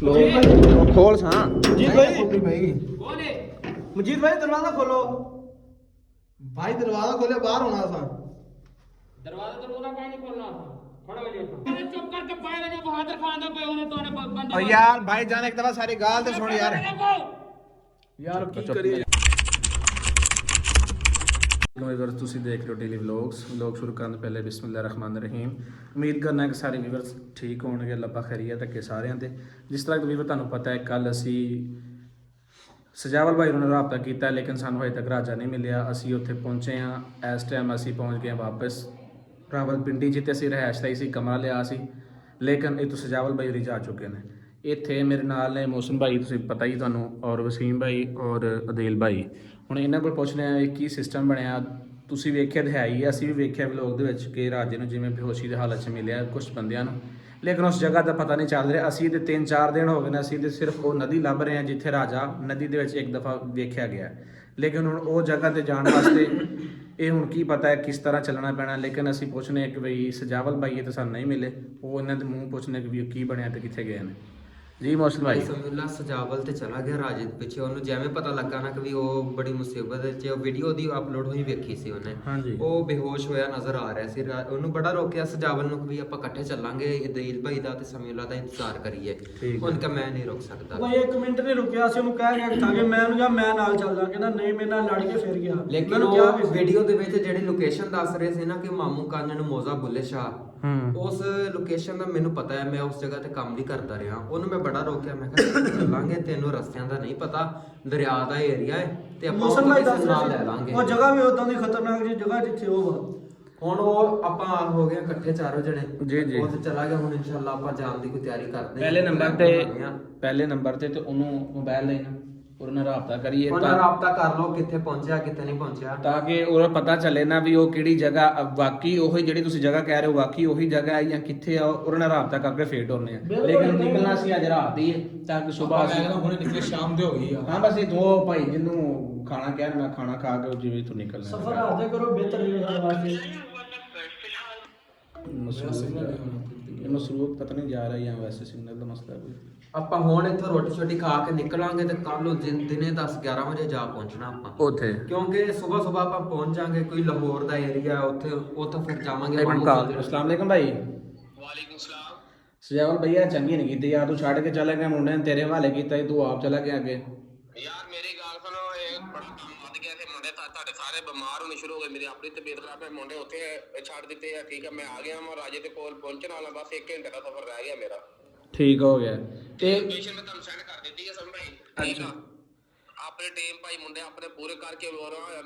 खोल सा मजीद भाई कौन है? मजीद भाई दरवाजा खोलो भाई, दरवाजा खोले बाहर होना था। दरवाजा काहे नहीं खोलना था? खड़ा हो जाओ। अरे चुप करके बैठ जा, बहादुर खान दे पे होने तो ने बंदे। और यार भाई जान एक दफा सारी गाल तो सुन यार की करिए। व्यूअर्स ਤੁਸੀਂ ਦੇਖ ਰਹੇ ਹੋ ਡੇਲੀ ਵਲੌਗ ਸ਼ੁਰੂ ਕਰਨ ਤੋਂ ਪਹਿਲੇ ਬਿਸਮਿਲ੍ਲਾਹਿਰ ਰਹਿਮਾਨਿਰ ਰਹੀਮ। ਉਮੀਦ ਕਰਨਾ ਕਿ ਸਾਰੇ ਵੀਵਰਸ ਠੀਕ ਹੋਣਗੇ, ਅੱਲਾਹ ਪਾਕ ਖੈਰੀਅਤ ਰੱਖੇ ਸਾਰਿਆਂ ਤੇ। ਜਿਸ ਤਰ੍ਹਾਂ ਕਿ ਵੀਵਰ ਤੁਹਾਨੂੰ ਪਤਾ ਹੈ ਕੱਲ ਅਸੀਂ ਸਜਾਵਲ ਭਾਈ ਨੂੰ ਰਾਬਤਾ ਕੀਤਾ ਲੇਕਿਨ ਸਾਨੂੰ ਹਜੇ ਤੱਕ ਰਾਜਾ ਨਹੀਂ ਮਿਲਿਆ। ਅਸੀਂ ਉੱਥੇ ਪਹੁੰਚੇ ਹਾਂ, ਇਸ ਟਾਈਮ ਅਸੀਂ ਪਹੁੰਚ ਗਏ ਹਾਂ ਵਾਪਸ ਰਾਵਲਪਿੰਡੀ ਜਿੱਥੇ ਅਸੀਂ ਰਹਿائش ਲਈ ਸੀ, ਕਮਰਾ ਲਿਆ ਸੀ, ਲੇਕਿਨ ਇਹ ਤੋਂ ਸਜਾਵਲ ਭਾਈ ਹੋਰੀ ਜਾ ਚੁੱਕੇ ਨੇ। ਇੱਥੇ ਮੇਰੇ ਨਾਲ ਨੇ ਮੌਸਮ ਭਾਈ, ਤੁਸੀਂ ਪਤਾ ਹੀ ਤੁਹਾਨੂੰ, ਔਰ ਵਸੀਮ ਭਾਈ ਔਰ ਅਦੀਲ ਭਾਈ। ਹੁਣ ਇਹਨਾਂ ਕੋਲ ਪੁੱਛਦੇ ਆ ਕੀ ਸਿਸਟਮ ਬਣਿਆ। ਤੁਸੀਂ ਵੇਖਿਆ ਤਾਂ ਹੈ ਹੀ, ਅਸੀਂ ਵੀ ਵੇਖਿਆ ਵਲੋਗ ਦੇ ਵਿੱਚ ਕਿ ਰਾਜੇ ਨੂੰ ਜਿਵੇਂ ਬੇਹੋਸ਼ੀ ਦੀ ਹਾਲਤ 'ਚ ਮਿਲਿਆ ਕੁਝ ਬੰਦਿਆਂ ਨੂੰ, ਲੇਕਿਨ ਉਸ ਜਗ੍ਹਾ ਦਾ ਪਤਾ ਨਹੀਂ ਚੱਲ ਰਿਹਾ। ਅਸੀਂ ਤੇ 3-4 ਦਿਨ ਹੋ ਗਏ ਨੇ, ਅਸੀਂ ਤੇ ਸਿਰਫ ਉਹ ਨਦੀ ਲੱਭ ਰਹੇ ਹਾਂ ਜਿੱਥੇ ਰਾਜਾ ਨਦੀ ਦੇ ਵਿੱਚ ਇੱਕ ਦਫਾ ਵੇਖਿਆ ਗਿਆ, ਲੇਕਿਨ ਹੁਣ ਉਹ ਜਗ੍ਹਾ ਤੇ ਜਾਣ ਵਾਸਤੇ ਇਹ ਹੁਣ ਕੀ ਪਤਾ ਹੈ ਕਿਸ ਤਰ੍ਹਾਂ ਚੱਲਣਾ ਪੈਣਾ। ਲੇਕਿਨ ਅਸੀਂ ਪੁੱਛਨੇ ਕਿ ਬਈ ਸਜਾਵਲ ਭਾਈ ਇਹ ਤਾਂ ਸਾਨੂੰ ਨਹੀਂ ਮਿਲੇ, ਉਹ ਇਹਨਾਂ ਦੇ ਮੂੰਹ ਪੁੱਛਨੇ ਕਿ ਵੀ ਕੀ ਬਣਿਆ ਤੇ ਕਿੱਥੇ ਗਏ ਨੇ। ਜੀ ਮੌਸਮ ਭਾਈ ਸਮਝਲਾ ਸਜਾਵਲ ਤੇ ਚਲਾ ਗਿਆ ਰਾਜੇ ਦੇ ਪਿੱਛੇ। ਉਹਨੂੰ ਜਿਵੇਂ ਪਤਾ ਲੱਗਾ ਨਾ ਕਿ ਵੀ ਉਹ ਬੜੀ ਮੁਸੀਬਤ ਵਿੱਚ, ਉਹ ਵੀਡੀਓ ਦੀ ਅਪਲੋਡ ਹੋਈ ਵੇਖੀ ਸੀ ਉਹਨੇ, ਉਹ ਬੇਹੋਸ਼ ਹੋਇਆ ਨਜ਼ਰ ਆ ਰਿਹਾ ਸੀ। ਉਹਨੂੰ ਬੜਾ ਰੋਕਿਆ ਸਜਾਵਲ ਨੂੰ ਕਿ ਵੀ ਆਪਾਂ ਇਕੱਠੇ ਚੱਲਾਂਗੇ, ਅਦੀਲ ਭਾਈ ਦਾ ਤੇ ਸਮੀਉਲਾ ਦਾ ਇੰਤਜ਼ਾਰ ਕਰੀਏ। ਉਹਨੇ ਕਿਹਾ ਮੈਂ ਨਹੀਂ ਰੁਕ ਸਕਦਾ ਭਾਈ, 1 ਮਿੰਟ ਨਹੀਂ ਰੁਕਿਆ ਸੀ। ਉਹਨੂੰ ਕਹਿ ਗਿਆ ਕਿ ਮੈਂ ਉਹਨੂੰ ਕਿਹਾ ਮੈਂ ਨਾਲ ਚੱਲਦਾ, ਕਹਿੰਦਾ ਨਹੀਂ ਮੇਰੇ ਨਾਲ ਲੜ ਕੇ ਫਿਰ ਗਿਆ। ਲੇਕਿਨ ਉਹ ਵੀਡੀਓ ਦੇ ਵਿੱਚ ਜਿਹੜੀ ਲੋਕੇਸ਼ਨ ਦੱਸ ਰਹੇ ਸੀ ਨਾ ਕਿ ਮਾਮੂ ਕਾਂਨ ਨੂੰ ਮੋਜ਼ਾ ਬੁੱਲੇ ਸ਼ਾਹ, ਉਸ ਲੋਕੇਸ਼ਨ ਦਾ ਮੈਨੂੰ ਪਤਾ ਹੈ, ਮੈਂ ਉਸ ਜਗ੍ਹਾ ਤੇ ਕੰਮ ਵੀ ਕਰਦਾ ਰਿਹਾ। ਉਹਨੂੰ ਮੈਂ ਬੜਾ ਰੋਕਿਆ, ਮੈਂ ਕਿਹਾ ਚੱਲਾਂਗੇ, ਤੈਨੂੰ ਰਸਤਿਆਂ ਦਾ ਨਹੀਂ ਪਤਾ, ਦਰਿਆ ਦਾ ਏਰੀਆ ਹੈ ਤੇ ਆਪਾਂ ਮੌਸਮ ਭਾਈ ਦੱਸ ਨਾਲ ਲੈ ਲਾਂਗੇ। ਉਹ ਜਗ੍ਹਾ ਵੀ ਉਦਾਂ ਦੀ ਖਤਰਨਾਕ ਜੀ ਜਗ੍ਹਾ ਜਿੱਥੇ ਉਹ ਵਾ। ਹੁਣ ਉਹ ਆਪਾਂ ਹੋ ਗਏ ਇਕੱਠੇ ਚਾਰੋਂ ਜਣੇ, ਜੀ ਉਹ ਤੇ ਚਲਾ ਗਿਆ। ਹੁਣ ਇਨਸ਼ਾਅੱਲਾ ਆਪਾਂ ਜਾਣ ਦੀ ਕੋਈ ਤਿਆਰੀ ਕਰਦੇ ਹਾਂ। ਪਹਿਲੇ ਨੰਬਰ ਤੇ ਉਹਨੂੰ ਮੋਬਾਈਲ ਲੈਣਾ, ਉਹਦੇ ਨਾਲ ਰਾਬਤਾ ਕਰੀਏ, ਉਹਨਾਂ ਰਾਬਤਾ ਕਰ ਲਓ ਕਿੱਥੇ ਪਹੁੰਚਿਆ ਕਿੱਥੇ ਨਹੀਂ ਪਹੁੰਚਿਆ, ਤਾਂ ਕਿ ਉਹਦਾ ਪਤਾ ਚੱਲੇ ਨਾ ਵੀ ਉਹ ਕਿਹੜੀ ਜਗ੍ਹਾ ਵਾਕਈ ਉਹੀ ਜਿਹੜੀ ਤੁਸੀਂ ਜਗ੍ਹਾ ਕਹਿ ਰਹੇ ਹੋ ਵਾਕਈ ਉਹੀ ਜਗ੍ਹਾ ਹੈ ਜਾਂ ਕਿੱਥੇ ਆ। ਉਹਦੇ ਨਾਲ ਰਾਬਤਾ ਕਰਕੇ ਫੇਟ ਹੋਣੇ ਆ। ਲੇਕਿਨ ਨਿਕਲਣਾ ਸੀ ਅੱਜ ਰਾਤ ਹੀ ਤਾਂ ਕਿ ਸਵੇਰ ਅਸੀਂ ਹੁਣੇ ਨਿਕਲੇ, ਸ਼ਾਮ ਦੇ ਹੋ ਗਈ ਆ। ਹਾਂ ਬਸ ਇਹ ਦੋ ਭਾਈ ਜਿਹਨੂੰ ਖਾਣਾ ਕਹਿਣ, ਮੈਂ ਖਾਣਾ ਖਾ ਕੇ ਜਿਵੇਂ ਤੋਂ ਨਿਕਲਣਾ ਸਫਰ ਆਦੇ ਕਰੋ ਬਿਹਤਰ ਜਗ੍ਹਾ ਵਾਸਤੇ। ਮਸਰੂਫ ਪਤਾ ਨਹੀਂ ਜਾ ਰਿਹਾ ਜਾਂ ਵੈਸੇ ਸਿਗਨਲ ਦਾ ਮਸਲਾ ਕੋਈ। ਆਪਾਂ ਹੁਣ ਇੱਥੋਂ ਰੋਟੀ ਛੋਟੀ ਖਾ ਕੇ ਨਿਕਲਾਂਗੇ ਤੇ ਕੱਲ ਨੂੰ ਦਿਨੇ 10-11 ਵਜੇ ਜਾ ਪਹੁੰਚਣਾ ਆਪਾਂ ਉੱਥੇ, ਕਿਉਂਕਿ ਸਵੇਰ ਆਪਾਂ ਪਹੁੰਚ ਜਾਾਂਗੇ ਕੋਈ ਲਾਹੌਰ ਦਾ ਏਰੀਆ ਉੱਥੇ ਫਿਰ ਜਾਵਾਂਗੇ। अस्सलाम वालेकुम भाई। वालेकुम सलाम। सजावल भैया चंगी नहीं की यार, तू छड़ के चला गया, मुंडे ने तेरे हवाले किया, तू आप चला गया आगे। यार मेरी गाल सुनो, एक बड़ा काम वध गया थे, मुंडे ਤੁਹਾਡੇ ਸਾਰੇ ਬਿਮਾਰ ਹੋਣੇ ਸ਼ੁਰੂ ਹੋ ਗਏ। ਮੇਰੀ ਆਪਣੀ ਤਬੀਅਤ ਖਰਾਬ ਹੈ, ਮੁੰਡੇ ਉੱਥੇ ਛੱਡ ਦਿੱਤੇ ਆ। ਠੀਕ ਹੈ, ਮੈਂ ਆ ਗਿਆ, ਮੈਂ ਰਾਜੇ ਦੇ ਕੋਲ ਪਹੁੰਚਣ ਵਾਲਾ, ਬਸ 1 ਘੰਟੇ ਦਾ ਸਫ਼ਰ ਰਹਿ ਗਿਆ ਮੇਰਾ। ਠੀਕ ਹੋ ਗਿਆ ਤੇ ਲੋਕੇਸ਼ਨ ਮੈਂ ਤੁਹਾਨੂੰ ਸੈਂਡ ਕਰ ਦਿੱਤੀ ਹੈ ਸਭ ਭਾਈ। ਠੀਕ ਆ, ਆਪਣੇ ਟੀਮ ਭਾਈ ਮੁੰਡੇ ਆਪਣੇ ਪੂਰੇ ਕਰਕੇ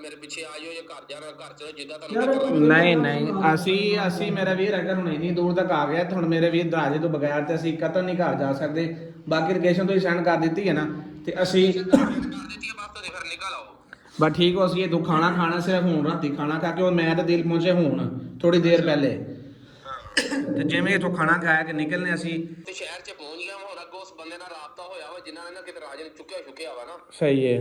ਮੇਰੇ ਪਿੱਛੇ ਆ ਜਾਓ, ਜੇ ਘਰ ਜਾਣਾ ਘਰ ਚਲੋ, ਜਿੱਦਾਂ ਤੁਹਾਨੂੰ ਨਹੀਂ ਅਸੀਂ ਮੇਰਾ ਵੀਰ ਅਗਰ ਹੁਣ ਇੰਨੀ ਦੂਰ ਤੱਕ ਆ ਗਿਆ ਤੇ ਹੁਣ ਮੇਰੇ ਵੀਰ ਰਾਜੇ ਤੋਂ ਬਗੈਰ ਤੇ ਅਸੀਂ ਕਤਲ ਨਹੀਂ ਘਰ ਜਾ ਸਕਦੇ। ਬਾਕੀ ਲੋਕੇਸ਼ਨ ਤੋਂ ਹੀ ਸੈਂਡ ਕਰ ਦਿੱਤੀ ਹੈ ਨਾ, ਤੇ ਅਸੀਂ ਕਰ ਦਿੱਤੀ ਹੈ, ਬਸ ਤੁਸੀਂ ਫਿਰ ਨਿਕਲ ਆਓ। ਬਸ ਠੀਕ ਹੋ, ਅਸੀਂ ਇਹ ਖਾਣਾ ਖਾਣਾ ਸਿਰਫ ਹੁਣ ਰਾਤੀ ਖਾਣਾ ਖਾ ਕੇ, ਉਹ ਮੈਂ ਤਾਂ ਦਿਲ ਪਹੁੰਚੇ ਹੁਣ ਥੋੜੀ ਦੇਰ ਪਹਿਲੇ, ਤੇ ਜਿਵੇਂ ਇਥੋਂ ਖਾਣਾ ਖਾਇਆ ਕਿ ਨਿਕਲਨੇ ਅਸੀਂ ਤੇ ਸ਼ਹਿਰ 'ਚ ਪਹੁੰਚ ਗਿਆ। ਹੁਣ ਅੱਗੋਂ ਉਸ ਬੰਦੇ ਨਾਲ ਰਾਬਤਾ ਹੋਇਆ ਵਾ ਜਿਨ੍ਹਾਂ ਨੇ ਨਾ ਕਿਤੇ ਰਾਜੇ ਨੂੰ ਚੁੱਕਿਆ ਵਾ ਨਾ। ਸਹੀ ਹੈ,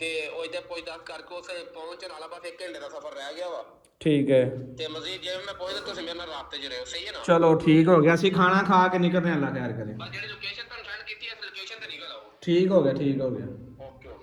ਤੇ ਉਹ ਇੱਥੇ ਪੁੱਛ-ਦੱਸ ਕਰਕੇ ਉਸੇ ਪਹੁੰਚਣ ਵਾਲਾ, ਬਸ 1 ਘੰਟੇ ਦਾ ਸਫ਼ਰ ਰਹਿ ਗਿਆ ਵਾ। ਠੀਕ ਹੈ, ਤੇ ਮਜ਼ੀਦ ਜਿਵੇਂ ਮੈਂ ਪੁੱਛਦਾ ਤੁਸੀਂ ਮੇਰੇ ਨਾਲ ਰਾਬਤੇ 'ਚ ਰਹੋ, ਸਹੀ ਹੈ ਨਾ? ਚਲੋ ਠੀਕ ਹੋ ਗਿਆ, ਅਸੀਂ ਖਾਣਾ ਖਾ ਕੇ ਨਿਕਲਦੇ ਹਾਂ, ਅੱਲਾ ਖੈਰ ਕਰੇ। ਬਸ ਜਿਹੜੀ ਲੋਕੇਸ਼ਨ ਤੁਹਾਨੂੰ ਸੈਂਡ ਕੀਤੀ ਹੈ, ਇਸ ਲੋਕੇਸ਼ਨ ਤੇ ਨਿਕਲ ਆਓ। ਠੀਕ ਹੋ ਗਿਆ, ਠੀਕ ਹੋ ਗਿਆ। Okay okay.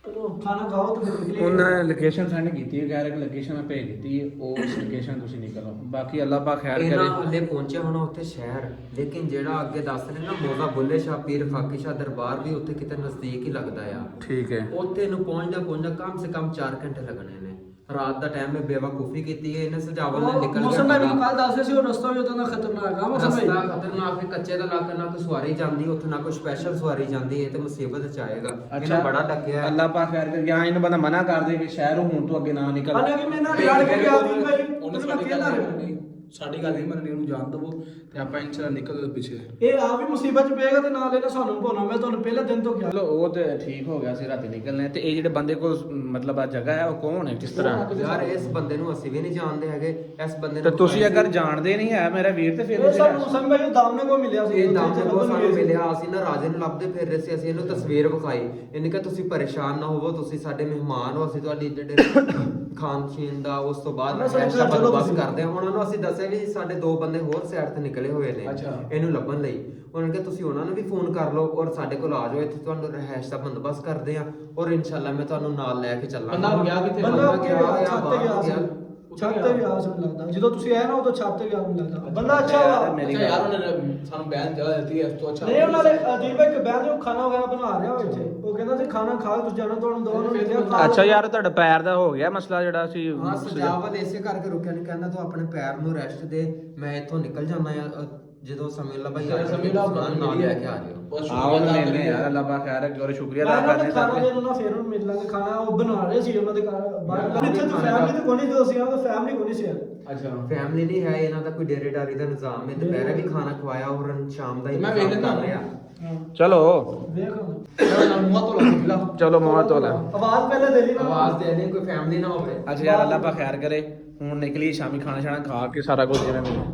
ਚਲੋ ਖਾਣਾ ਖਾਓ ਤੇ ਫਿਰ ਨਿਕਲੀਏ। ਉਹਨਾਂ ਨੇ ਲੋਕੇਸ਼ਨ ਸੈਂਡ ਕੀਤੀ ਹੈ, ਕਹਿ ਰਹੇ ਕਿ ਲੋਕੇਸ਼ਨ ਮੈਂ ਭੇਜ ਦਿੱਤੀ ਹੈ, ਉਹ ਲੋਕੇਸ਼ਨ ਤੁਸੀਂ ਨਿਕਲ ਆਓ। ਬਾਕੀ ਅੱਲਾ ਪਾਕ ਖੈਰ ਇਹਨਾਂ ਕਰੇ। ਹਲੇ ਪਹੁੰਚਿਆ ਹੋਣਾ ਉੱਥੇ ਸ਼ਹਿਰ, ਲੇਕਿਨ ਜਿਹੜਾ ਅੱਗੇ ਦੱਸ ਰਹੇ ਨਾ ਮੋਜ਼ਾ ਬੁੱਲੇ ਸ਼ਾਹ ਪੀਰ ਫਾਕੀ ਸ਼ਾਹ ਦਰਬਾਰ ਵੀ ਉੱਥੇ ਕਿਤੇ ਨਜ਼ਦੀਕ ਹੀ ਲੱਗਦਾ ਆ। ਠੀਕ ਹੈ, ਉੱਥੇ ਨੂੰ ਪਹੁੰਚਦਾ ਕਮ ਸੇ ਕਮ 4 ਘੰਟੇ ਲੱਗਣੇ ਨੇ। ਰਾਤ ਦਾ ਟਾਈਮ ਹੈ, ਬੇਵਕੂਫੀ ਕੀਤੀ ਹੈ ਇਹਨੇ। ਸਜਾਵਲ ਨੇ ਨਿਕਲ ਮੌਸਮ ਭਾਈ ਮੈਨੂੰ ਕੱਲ ਦੱਸ ਰਹੇ ਸੀ ਉਹ ਰਸਤਾ ਵੀ ਉਦੋਂ ਦਾ ਖਤਰਨਾਕ ਆ। ਮੌਸਮ ਭਾਈ ਰਸਤਾ ਖਤਰਨਾਕ ਹੈ, ਕੱਚੇ ਦਾ ਇਲਾਕਾ, ਨਾ ਕੋਈ ਸਵਾਰੀ ਜਾਂਦੀ ਉੱਥੇ, ਨਾ ਕੋਈ ਸਪੈਸ਼ਲ ਸਵਾਰੀ ਜਾਂਦੀ ਹੈ, ਤੇ ਮੁਸੀਬਤ ਚ ਆਏਗਾ। ਇਹਨਾਂ ਬੜਾ ਡੱਕਿਆ। ਅੱਲਾ ਪਾਕ ਖੈਰ ਕਰੇ। ਜਾਂ ਇਹਨੂੰ ਬੰਦਾ ਮਨਾ ਕਰ ਦੇ ਕਿ ਸ਼ਹਿਰ ਹੁਣ ਤੋਂ ਅੱਗੇ ਨਾ ਨਿਕਲ। ਹਾਲਾਂਕਿ ਮੈਂ ਨਾਲ ਲੜ ਕੇ ਗਿਆ ਸੀ ਭਾਈ, ਉਹਨੇ ਸਾਡੀ ਗੱਲ ਨਹੀਂ ਮੰਨਣੀ, ਸਾਡੀ ਗੱਲ ਨਹੀਂ ਮੰਨਣੀ, ਉਹਨੂੰ ਜਾਣ ਦਵੋ ਤੇ ਆਪਾਂ ਇਨਸ਼ਾਅੱਲਾ ਨਿਕਲ ਪਿੱਛੇ। ਇਹ ਆ ਵੀ ਮੁਸੀਬਤ ਚ ਪਏਗਾ ਤੇ ਨਾਲ ਇਹਨੇ ਸਾਨੂੰ ਪਾਉਣਾ। ਮੈਂ ਤੁਹਾਨੂੰ ਪਹਿਲੇ ਦਿਨ ਤੋਂ ਕਿਹਾ। ਚਲੋ ਉਹ ਤੇ ਠੀਕ ਹੋ ਗਿਆ ਸੀ, ਰਾਤੀ ਨਿਕਲਨੇ। ਤੇ ਇਹ ਜਿਹੜੇ ਬੰਦੇ ਕੋਲ ਮਤਲਬ ਆ ਜਗ੍ਹਾ ਹੈ, ਉਹ ਕੌਣ ਹੈ, ਕਿਸ ਤਰ੍ਹਾਂ? ਯਾਰ ਇਸ ਬੰਦੇ ਨੂੰ ਅਸੀਂ ਵੀ ਨਹੀਂ ਜਾਣਦੇ ਹੈਗੇ। ਇਸ ਬੰਦੇ ਤੇ ਨੂੰ ਤੁਸੀਂ ਅਗਰ ਜਾਣਦੇ ਨਹੀਂ ਹੈ ਮੇਰਾ ਵੀਰ, ਤੇ ਫਿਰ ਇਹ ਸਾਨੂੰ ਮੌਸਮ ਭਾਈ ਦਾਮਨੇ ਕੋ ਮਿਲਿਆ ਸੀ। ਇਹ ਦਾਮਨੇ ਕੋ ਸਾਨੂੰ ਮਿਲਿਆ। ਅਸੀਂ ਨਾ ਰਾਜੇ ਨੂੰ ਲੱਭਦੇ ਫਿਰ ਰਹੇ ਸੀ। ਅਸੀਂ ਇਹਨੂੰ ਤਸਵੀਰ ਵਿਖਾਈ, ਇਹਨੇ ਕਿਹਾ ਤੁਸੀਂ ਪਰੇਸ਼ਾਨ ਨਾ ਹੋਵੋ, ਤੁਸੀਂ ਸਾਡੇ ਮਹਿਮਾਨ ਹੋ, ਅਸੀਂ ਤੁਹਾਡੀ ਜਿਹੜੇ ਖਾਨ ਸ਼ੀਨ ਦਾ ਉਸ ਤੋਂ ਬਾਅਦ ਬੰਦੋਬਸਤ ਕਰਦੇ ਹਾਂ। ਹੁਣ ਉਹਨੂੰ ਅਸੀਂ ਦੱਸਿਆ ਵੀ ਸਾਡੇ 2 ਬੰਦੇ ਹੋਰ ਸਾਈਡ ਤੇ ਨਿਕਲ ਨਿਕਲੇ ਹੋਏ ਨੇ ਅੱਛਾ। ਇਹਨੂੰ ਲੱਭਣ ਲਈ। ਉਹਨਾਂ ਨੇ ਕਿਹਾ ਤੁਸੀਂ ਉਹਨਾਂ ਨੂੰ ਵੀ ਫੋਨ ਕਰ ਲਓ ਔਰ ਸਾਡੇ ਕੋਲ ਆ ਜਾਓ, ਇੱਥੇ ਤੁਹਾਨੂੰ ਰਹਿائش ਦਾ ਬੰਦੋਬਸਤ ਕਰਦੇ ਆ ਔਰ ਇਨਸ਼ਾਅੱਲਾ ਮੈਂ ਤੁਹਾਨੂੰ ਨਾਲ ਲੈ ਕੇ ਚੱਲਾਂਗਾ। ਬੰਦਾ ਗਿਆ ਕਿੱਥੇ? ਬੰਦਾ ਗਿਆ ਛੱਤ ਤੇ ਗਿਆ ਸੀ। ਛੱਤ ਤੇ ਗਿਆ ਸੀ ਮੈਨੂੰ ਲੱਗਦਾ, ਜਦੋਂ ਤੁਸੀਂ ਆਏ ਨਾ ਉਦੋਂ ਛੱਤ ਤੇ ਗਿਆ ਮੈਨੂੰ ਲੱਗਦਾ। ਬੰਦਾ ਅੱਛਾ ਵਾ। ਮੇਰੀ ਅੱਛਾ ਯਾਰ ਗੱਲ ਉਹਨੇ ਸਾਨੂੰ ਬੈਨ ਜ਼ਿਆਦਾ ਦਿੱਤੀ ਹੈ ਇਸ ਤੋਂ ਅੱਛਾ ਨਹੀਂ ਉਹਨਾਂ ਦੇ ਅਦੀਬ ਇੱਕ ਬਹਿ ਜੋ ਖਾਣਾ ਵਗੈਰਾ ਬਣਾ ਰਿਹਾ ਉਹ ਇੱਥੇ, ਉਹ ਕਹਿੰਦਾ ਸੀ ਖਾਣਾ ਖਾ ਕੇ ਤੁਸੀਂ ਜਾਣਾ, ਤੁਹਾਨੂੰ ਦੋ ਨੂੰ ਲਿਖਿਆ ਖਾ ਅੱਛਾ ਲਓ। ਯਾਰ ਤੁਹਾਡਾ ਪੈਰ ਦਾ ਹੋ ਗਿਆ ਮਸਲਾ ਜਿਹੜਾ ਸੀ ਹਾਂ ਸਜਾਵਲ ਇਸੇ ਕਰਕੇ ਰੁਕਿਆ ਨਹੀਂ, ਕਹਿੰਦਾ ਤੂੰ ਆਪਣੇ ਪੈਰ ਨੂੰ ਰੈਸਟ ਦੇ, ਮੈਂ ਇੱਥੋਂ ਨਿਕਲ ਜਾਣਾ ਆ ਜਦੋਂ ਸਮੀਲਾ ਭਾਈ ਆ ਸਮੀਲਾ ਸਮਾਨ ਨਾਲ ਲੈ ਕੇ ਆ ਜਾਓ। ਆਓ ਨੇ ਯਾਰ ਅੱਲਾਹ ਪਾਕ ਖੈਰ ਰੱਖੇ ਔਰ ਸ਼ੁਕਰੀਆ ਮੈਂ ਅਦਾ ਇਹਨਾਂ ਕਰਨੇ ਦੇ ਖਾਣਾ ਸਭ ਦੇ ਉਹਨਾਂ ਫੇਰ ਮਿਲ ਲਾਂਗੇ। ਖਾਣਾ ਉਹ ਬਣਾ ਰਹੇ ਸੀ ਉਹਨਾਂ ਦੇ ਘਰ ਬਾਹਰ, ਇੱਥੇ ਤਾਂ ਫੈਮਿਲੀ ਤੇ ਕੋਈ ਨਹੀਂ, ਜਦੋਂ ਅਸੀਂ ਆਏ ਤਾਂ ਫੈਮਿਲੀ ਕੋਈ ਨਹੀਂ ਸੀ ਯਾਰ। ਅੱਛਾ ਫੈਮਿਲੀ ਨਹੀਂ ਹੈ ਇਹਨਾਂ ਦਾ, ਕੋਈ ਡੇਰੇਦਾਰੀ ਦਾ ਨਿਜ਼ਾਮ ਹੈ। ਦੁਪਹਿਰੇ ਵੀ ਖਾਣਾ ਖਵਾਇਆ ਔਰ ਸ਼ਾਮ ਦਾ ਹੀ ਮੈਂ ਵੇਖ ਲੈਂਦਾ ਕਰ ਰਿਹਾ। ਚਲੋ ਵੇਖ ਨਾਲ ਮੂੰਹ ਤੋਂ ਲੱਗ ਗਿਆ। ਚਲੋ ਮੋਹ ਤੋਲਾ ਆਵਾਜ਼ ਪਹਿਲੇ ਦੇ ਲਈ ਨਾ। ਆਵਾਜ਼ ਦੇ ਦੇ, ਕੋਈ ਫੈਮਿਲੀ ਨਾ ਹੋਵੇ। ਅੱਛਾ ਯਾਰ ਅੱਲਾਹ ਪਾਕ ਖੈਰ ਕਰੇ। ਹੁਣ ਨਿਕਲੀ ਸ਼ਾਮੀ ਖਾਣਾ ਛਾਣਾ ਖਾ ਕੇ ਸਾਰਾ ਕੁਝ ਜਿਵੇਂ ਮੈਨੂੰ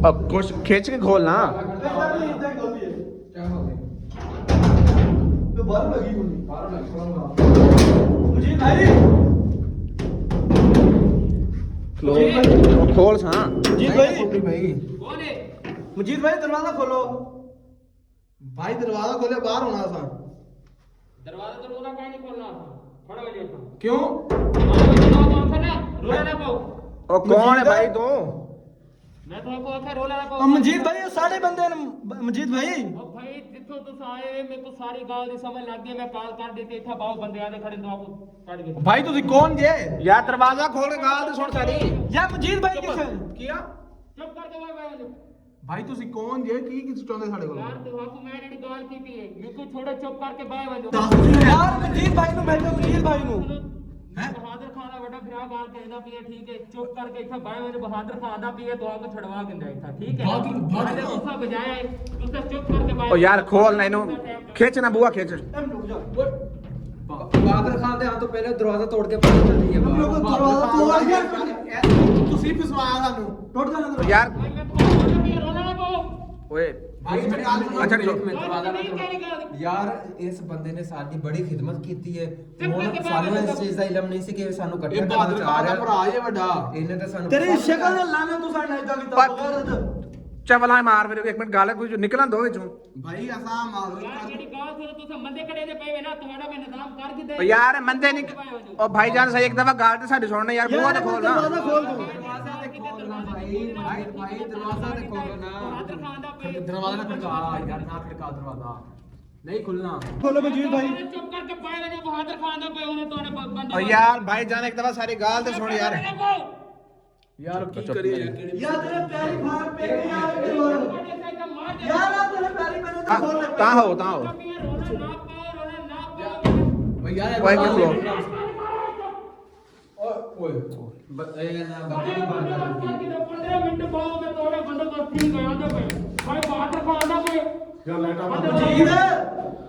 अब कुछ खींच के खोलना। ਇਦਾਂ ਨਹੀਂ ਇਦਾਂ ਹੀ ਗਲਤੀ ਹੈ। ਕਿਆ ਹੋ ਗਿਆ? ਤੇ ਬਾਹਰ ਲੱਗੀ ਹੋਣੀ। ਬਾਹਰ ਲੱਗ ਥੋੜਾ ਮੁਝੇ ਭਾਈ खोल सा जी भाई भाई कौन है? मुजीद भाई दरवाजा खोलो। भाई दरवाजा खोले बाहर होना था। दरवाजा काहे नहीं खोलना था? खड़ा हो जाता। क्यों? रोला ना पाओ। ओ कौन है भाई तू? मैं तो आपको आखिर रोला ना पाओ। अब मुजीद भाई ये सारे बंदे ने मुजीद भाई अब भाई जिथों तुस आए मेरे को सारी गाल दी समझ लग गई। मैं कॉल कर देती इतना बाहु बंदे आने खड़े तो आपको काट गए। भाई तुसी कौन जे? यार दरवाजा खोल के गाल तो सुन सारी। या मुजीद भाई किसे किया? चुप करके भाई भाई तुसी कौन जे? की किस चाहते साडे कोल? यार तो आपको मैं जेडी गाल कीती है मेरे को छोड़ो चुप करके बाय वजो। यार मुजीद भाई नु भेजो मुजीद भाई नु। बहादुर खान दा बड़ा फिरा गाल कहदा पिए ठीक है चुप करके इथा बाय वजो बहादुर खान दा पिए तो आपको छड़वा के इथा ठीक है। बहादुर गुस्सा बजाया है तुसे चुप करके बाय। ओ यार खोल ना इनु खींच ना बुआ खींच। रुक जा। ਬਹਾਦਰ ਖਾਨ ਦੇ ਹੱਥ ਤੋਂ ਪਹਿਲੇ ਦਰਵਾਜ਼ਾ ਤੋੜ ਕੇ ਬਾਹਰ ਚੱਲ ਰਹੀ ਹੈ। हम लोग दरवाजा तोड़ दिया। तुसी फिसवाया सानू। टूट जाना ओ दरवाजा। यार भाई मैं तो रोला ना पाओ। ओए ਭਾਈ ਮੇਰੀ ਗੱਲ ਸੁਣੋ। ਅੱਛਾ, ਇੱਕ ਮਿੰਟ, ਦਰਵਾਜ਼ਾ ਨਾ नहीं ਤੋੜੋ। करेगा। ਯਾਰ ਇਸ ਬੰਦੇ ਨੇ ਸਾਡੀ ਬੜੀ ਖਿਦਮਤ ਕੀਤੀ ਹੈ। ਚੁੱਪ ਹੁਣ ਕਰਕੇ ਸਾਨੂੰ ਬਾਹਰ ਇਸ ਚੀਜ਼ ਦਾ ਇਲਮ ਨਹੀਂ ਸੀ ਕਿ ਇਹ ਸਾਨੂੰ ਇਹ ਇਕੱਠਾ ਬਹਾਦਰ ਕਰਨਾ ਖਾਨ ਚਾਹ ਦਾ ਰਿਹਾ। ਭਰਾ ਜੇ ਵੱਡਾ। ਇਹਨੇ ਤਾਂ ਸਾਨੂੰ तेरी शक्ल ने लाना तू साडा इदा कीता पर- बगैर चवला मार फिर एक मिनट गाल कुछ निकलन दो विचों। भाई असा मारो यार जेडी गाल सुनो तुसे मंदे खड़े दे पए ना तुम्हारा मैं निजाम कर के दे। ओ यार मंदे नहीं ओ भाईजान सही एक दफा गाल ते साडी सुनना यार बुआ तो खोल ना। दरवाजा खोल दो। ਦਰਵਾਜ਼ਾ ਤੇ ਖੋਲਣਾ ਭਾਈ ਦਰਵਾਜ਼ਾ ਤੇ ਖੋਲਣਾ। बहादुर खान दा पे दरवाजा ना खड़का यार, ना खड़का दरवाजा नहीं खुलना। खोलो मुजीद भाई। चुप करके पाए वजो बहादुर खान दा पे उन्हें तोने बंदा। ओ यार भाईजान एक दफा सारी गाल ते सुन यार। यार की करिए यार तेरे पैरी फाड़ पे नहीं यार दरवाजा। यार आ तेरे पैरी मैंने तो खोल रखा। ता हो ता हो भाई यार ओए क्यों लो? ओए ਇਹ ਨਾ ਬਾਕੀ ਬੰਦ ਕਰ ਦਿੱਤੀ। 15 ਮਿੰਟ ਬਾਅਦ ਮੈਂ ਤੋੜੇ ਬੰਦੇ ਤੋਂ ਠੀਕ ਹੋਇਆ ਤੇ ਭਾਈ ਬਹਾਦਰ ਖਾਨ ਦਾ ਕੋਈ मुजीद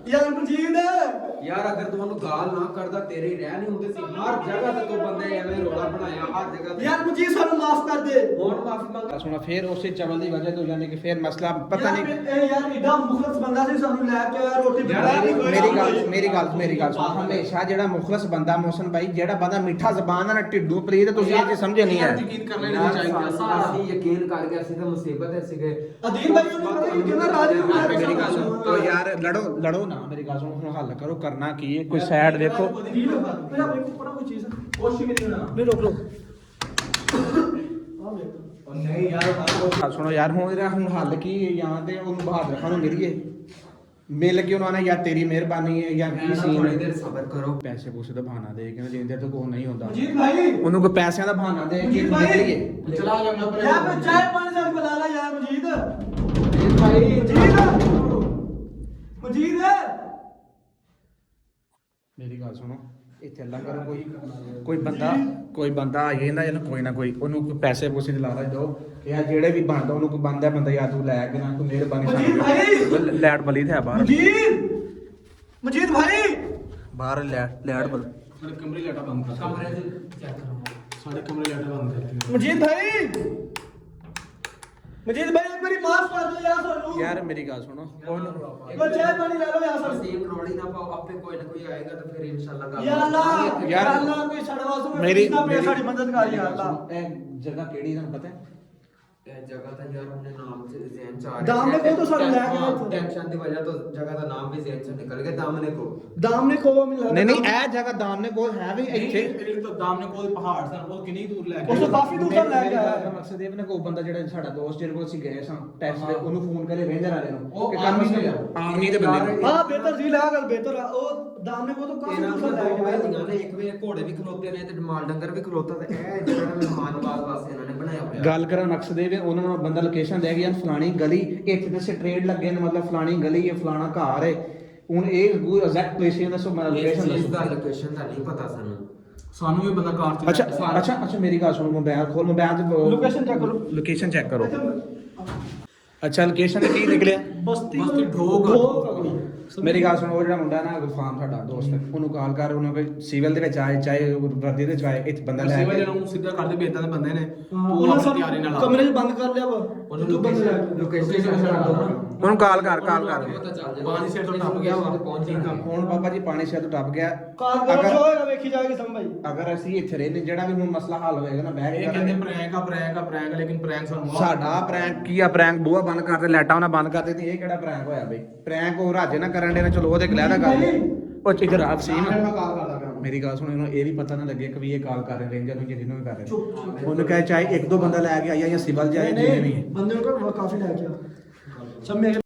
यार मुजीद ਯਾਰ ਅਗਰ ਤੁਹਾਨੂੰ ਗਾਲ ਨਾ ਕਰਦਾ ਤੇਰੇ ਹੀ ਰਹਿ ਨਹੀਂ ਹੁੰਦੇ ਸੀ। ਹਰ ਜਗ੍ਹਾ ਤੇ ਤੂੰ ਬੰਦੇ ਐਵੇਂ ਰੋਲਾ ਬਣਾਇਆ ਹਰ ਜਗ੍ਹਾ ਤੇ। यार मुजीद सानू माफ कर दे। ਹੁਣ ਮਾਫੀ ਮੰਗ। सुना फिर उसे चवल दी वजह तो यानी कि फिर मसला पता यार नहीं। ए यार इदा मुखलस बंदा सी सानू ले के आया रोटी ਮੇਰੀ ਗੱਲ ਸੁਣ ਹਮੇਸ਼ਾ ਜਿਹੜਾ ਮੁਖਲਸ ਬੰਦਾ ਮੋਹਸਨ ਭਾਈ ਜਿਹੜਾ ਬੰਦਾ ਮਿੱਠਾ ਜ਼ਬਾਨ ਨਾਲ ਢਿੱਡੂ ਪਲੀਤ ਤੁਸੀਂ ਇਹ ਚੀਜ਼ ਸਮਝੇ ਨਹੀਂ ਹੈ। यकीन कर लेना चाहिए। ਅਸੀਂ ਯਕੀਨ ਕਰ ਗਏ ਅਸੀਂ ਤਾਂ ਮੁਸੀਬਤ ਹੈ ਸੀਗੇ। अदील भाई ने पता नहीं कितना राजी ਯਾਰ ਮੇਰੀ ਗੱਲ ਸੁਣ ਤੋ ਯਾਰ ਲੜੋ ਨਾ ਮੇਰੀ ਗੱਲ ਸੁਣ ਹੁਣ ਹੱਲ ਕਰੋ ਕਰਨਾ ਕੀ ਹੈ ਕੋਈ ਸਾਈਡ ਦੇਖੋ। मेरा भाई ऊपर कोई चीज कोशिश भी नहीं ना। नहीं रोक लो। और नहीं यार ਗੱਲ ਸੁਣੋ ਯਾਰ ਹੁਣ ਇਹਦਾ ਹੁਣ ਹੱਲ ਕੀ ਹੈ ਜਾਂ ਤੇ ਉਹਨੂੰ ਬਹਾਦਰ ਖਾਨ ਨੂੰ ਮਿਲੀਏ ਮਿਲ ਕੇ ਉਹਨਾਂ ਨੇ ਯਾਰ ਤੇਰੀ ਮਿਹਰਬਾਨੀ ਹੈ ਜਾਂ ਕੀ ਥੋੜੀ ਸੀਨ ਦੇਰ ਸਬਰ ਕਰੋ। ਪੈਸੇ ਪੂਸੇ ਦਾ ਬਹਾਨਾ ਦੇ ਕੇ ਜਿੰਦੇ ਤੋਂ ਕੋਈ ਨਹੀਂ ਹੁੰਦਾ मुजीद भाई ਉਹਨੂੰ ਕੋਈ ਪੈਸਿਆਂ ਦਾ ਬਹਾਨਾ ਦੇ ਕੇ ਜੀ ਭਾਈ। ਨਿਕਲੀਏ। चला गया मैं यार मैं चाय पानी से बुला ला यार मुजीद। ਭਾਈ मुजीद ਮੇਰੀ ਗੱਲ ਸੁਣੋ ਇੱਥੇ ਅੱਲਾ ਕਰੋ ਕੋਈ ਬੰਦਾ ਆ ਜਾਂਦਾ ਜਾਂ ਕੋਈ ਨਾ ਕੋਈ ਉਹਨੂੰ ਕੋਈ ਪੈਸੇ ਪੂਸੇ ਦਿਲਾ ਦਿਓ ਜਾਂ ਜਿਹੜੇ ਵੀ ਬਣਦਾ ਉਹਨੂੰ ਕੋਈ ਬੰਦਾ ਯਾ ਤੂੰ ਲੈ ਕੇ ਨਾ ਕੋਈ ਮਿਹਰਬਾਨੀ मुजीद भाई ਲੈਟ ਬਲੀ ਤੇ ਹੈ ਬਾਹਰ मुजीद भाई ਬਾਹਰ ਲੈਟ ਬਲ सारे कमरे लाटा बंद कर। ਕਮਰੇ ਚ ਚੈੱਕ ਕਰੋ। सारे कमरे लाटा बंद कर। मुजीद भाई मुजीद भाई एक बारी माफ कर दो यार सोनू ਯਾਰ ਮੇਰੀ ਗੱਲ ਸੁਣੋ ਉਹਨੂੰ वो चाय पानी ले लो यार सोनू ਵਸੀਮ ਰੋੜੀ ਨਾ ਪਾਓ ਆਪੇ ਕੋਈ ਨਾ ਕੋਈ ਆਏਗਾ ਤਾਂ ਫਿਰ ਇਨਸ਼ਾਅੱਲਾ ਗੱਲ या अल्लाह होगी। या यार, अल्लाह कोई छड़वा सो ਮੇਰੀ साडी मदद कर या अल्लाह। ਇਹ ਜਗ੍ਹਾ ਕਿਹੜੀ ਤੁਹਾਨੂੰ ਪਤਾ ਹੈ ਇਹ ਜਗ੍ਹਾ ਤਾਂ ਯਾਰ ਆਪਣੇ ਨਾਮ ਚ ਜ਼ਹਿਨ ਚ ਆ ਰਿਹਾ ਦਾਮਨੇ ਕੋਲ ਤਾਂ ਸਾਡੇ ਲੈ ਕੇ ਆਏ ਇੱਥੇ। ਟੈਨਸ਼ਨ ਦੀ ਵਜ੍ਹਾ ਤੋਂ ਜਗ੍ਹਾ ਦਾ ਨਾਮ ਵੀ ਜ਼ਹਿਨ ਚ ਨਿਕਲ ਗਿਆ ਦਾਮਨੇ ਕੋ। ਦਾਮਨੇ ਖੋ ਮੈਨੂੰ ਲੱਗਦਾ ਨਹੀਂ ਇਹ ਜਗ੍ਹਾ ਦਾਮਨੇ ਕੋਲ ਹੈ ਵੀ ਇੱਥੇ ਇੱਕ ਤਾਂ ਦਾਮਨੇ ਕੋਲ ਪਹਾੜ ਸਨ, ਉਹ ਕਿੰਨੀ ਦੂਰ ਲੈ ਕੇ ਉਸ ਤੋਂ ਕਾਫੀ ਦੂਰ ਤੱਕ ਲੈ ਕੇ ਆਇਆ। ਮਕਸਦ ਇਹ ਵੀ ਨਾ ਕੋਈ ਬੰਦਾ ਜਿਹੜਾ ਸਾਡਾ ਦੋਸਤ ਜਿਹਦੇ ਕੋਲ ਅਸੀਂ ਗਏ ਸਾਂ ਟੈਸਟ ਦੇ ਉਹਨੂੰ ਫੋਨ ਕਰੇ ਰੇਂਜਰ ਵਾਲੇ ਨੂੰ ਉਹ ਕਿ ਕੰਮ ਆਰਮੀ ਦੇ ਆਰਮੀ ਦੇ ਬੰਦੇ ਨੂੰ ਹਾਂ ਬਿਹਤਰ ਸੀ ਲਾ ਗੱਲ ਬਿਹਤਰ ਆ। ਉਹ ਦਾਮਨੇ ਕੋਲ ਤਾਂ ਕਾਫੀ ਇਹਨਾਂ ਦੂਰ ਕੋਲ ਤੱਕ ਲੈ ਕੇ ਆਇਆ। ਦੀਆਂ ਨੇ ਇੱਕ ਵੇ ਘੋੜੇ ਵੀ ਖਲੋਤੇ ਨੇ ਤੇ ਮਾਲ ਡੰਗਰ ਵੀ ਖਲੋਤਾ ਤੇ ਇਹ ਜਿਹੜਾ ਮਹਿਮਾਨ ਨਵਾਜ਼ ਵਾਸਤੇ ਇਹਨਾਂ ਨੇ ਬਣਾਇਆ ਹੋਇਆ। ਗੱਲ ਕਰਨ ਮਕਸਦ ਇਹ ਵੀ ਉਹਨਾਂ ਨੂੰ ਬੰਦਾ ਲੋਕੇਸ਼ਨ ਦੇ ਗਿਆ ਫਲਾਣੀ ਗਲੀ ਇੱਥੇ ਤੇ ਸਟ੍ਰੇਟ ਲੱਗੇ ਨੇ ਮਤਲਬ ਫਲਾਣੀ ਗਲੀ ਹੈ ਫਲਾਣਾ ਘਰ ਹੈ ਹੁਣ ਇਹ ਐਗਜ਼ੈਕਟ ਪਲੇਸ ਹੈ ਦੱਸੋ ਮੈਂ ਲੋਕੇਸ਼ਨ ਇਸ ਦਾ ਦੱਸੋ ਲੋਕੇਸ਼ਨ ਦਾ ਨਹੀਂ ਪਤਾ ਸਾਨੂੰ। ਸਾਨੂੰ ਵੀ ਬੰਦਾ ਕਾਰ ਚ ਅੱਛਾ ਮੇਰੀ ਗੱਲ ਸੁਣੋ ਮੋਬਾਈਲ ਖੋਲ ਮੋਬਾਈਲ ਤੇ ਲੋਕੇਸ਼ਨ ਚੈੱਕ ਕਰੋ। ਲੋਕੇਸ਼ਨ ਚੈੱਕ ਕਰੋ ਅੱਛਾ ਲੋਕੇਸ਼ਨ ਤੇ ਕੀ ਨਿਕਲਿਆ ਬਸਤੀ ਢੋਗ ਮੇਰੀ ਗੱਲ ਸੁਣੋ ਉਹ ਜਿਹੜਾ ਮੁੰਡਾ ਨਾ ਗੁਲਫਾਮ ਸਾਡਾ ਦੋਸਤ ਉਹਨੂੰ ਕਾਲ ਕਰ ਉਹਨੂੰ ਕੋਈ ਸਿਵਲ ਦੇ ਵਿੱਚ ਆਏ ਚਾਹੇ ਵਰਦੀ ਦੇ ਵਿੱਚ ਆਏ ਇੱਥੇ ਬੰਦਾ ਲੈ ਸਿਵਲ ਕੇ ਨੂੰ ਸਿੱਧਾ ਕਰਦੇ ਬੇਦਾਂ ਦੇ ਬੰਦੇ ਨੇ ਉਹਨਾਂ ਆਪਣੀ ਤਿਆਰੀ ਨਾਲ ਸਭ ਆ। ਕਮਰੇ 'ਚ ਬੰਦ ਕਰ ਲਿਆ ਵਾ ਉਹਨੂੰ ਤੂੰ ਬੰਦ ਲੈ ਕੇ ਲੋਕੇਸ਼ਨ ਉਹਨੂੰ ਕਾਲ ਕਰ ਪਤਾ ਚੱਲ ਜਾਏਗਾ। ਪਾਣੀ ਸਿਰ ਤੋਂ ਟੱਪ ਗਿਆ ਵਾ। ਪਹੁੰਚ ਜਾਏਗਾ। ਹੁਣ ਬਾਬਾ ਜੀ ਪਾਣੀ ਸਿਰ ਤੋਂ ਟੱਪ ਗਿਆ ਕਾਲ ਕਰੋ ਜੋ ਹੋਏਗਾ ਵੇਖੀ ਜਾਏਗੀ ਸਮ ਭਾਈ। ਅਗਰ ਅਸੀਂ ਇੱਥੇ ਰਹਿੰਦੇ ਜਿਹੜਾ ਵੀ ਹੁਣ ਮਸਲਾ ਹੱਲ ਹੋਏਗਾ ਨਾ ਬਹਿ ਇਹ ਕੇ ਕਹਿੰਦੇ ਕਰਾਂਗੇ। ਪ੍ਰੈਂਕ ਲੇਕਿਨ ਪ੍ਰੈਂਕ ਸਾਨੂੰ ਸਾਡਾ ਪ੍ਰੈਂਕ ਕੀ ਆ ਪ੍ਰੈਂਕ ਬੂਹਾ ਬੰਦ ਕਰਦੇ ਲਾਈਟਾਂ ਉਹਨਾਂ ਬੰਦ ਕਰ ਦਿੱਤੀ ਇਹ ਕਿਹੜਾ ਪ੍ਰੈਂਕ ਹੋਇਆ ਬਈ ਪ੍ਰੈਂਕ ਉਹ ਰਾਜੇ ਨਾ ਕਰਨ ਦੇ ਨੇ ਚਲੋ ਉਹਦੇ ਗਲਹਿਦਾ ਗੱਲ ਉਹ ਚ ਰਾਤ ਸੀ ਮੈਂ ਨਾ ਕਾਲ ਕਰਦਾ ਪਿਆ। ਮੇਰੀ ਗੱਲ ਸੁਣੋ ਇਹਨੂੰ ਇਹ ਵੀ ਪਤਾ ਨਾ ਲੱਗੇ ਕਿ ਵੀ ਇਹ ਕਾਲ ਕਰ ਰਹੇ ਰੇਂਜਰ ਨੂੰ ਜਿਹਨੂੰ ਵੀ ਕਰ ਰਹੇ ਉਹਨੂੰ ਕਹੇ ਚਾਹੇ ਇੱਕ ਦੋ ਬੰਦਾ ਲੈ ਕੇ ਆਇਆ ਜਾਂ ਸਿਵਲ ਜਾਏ ਜਿੰਨੇ ਵੀ ਬੰਦੇ ਨੂੰ ਕਾਫੀ ਲੈ ਕੇ ਆ ਸਭ ਮੇਰੇ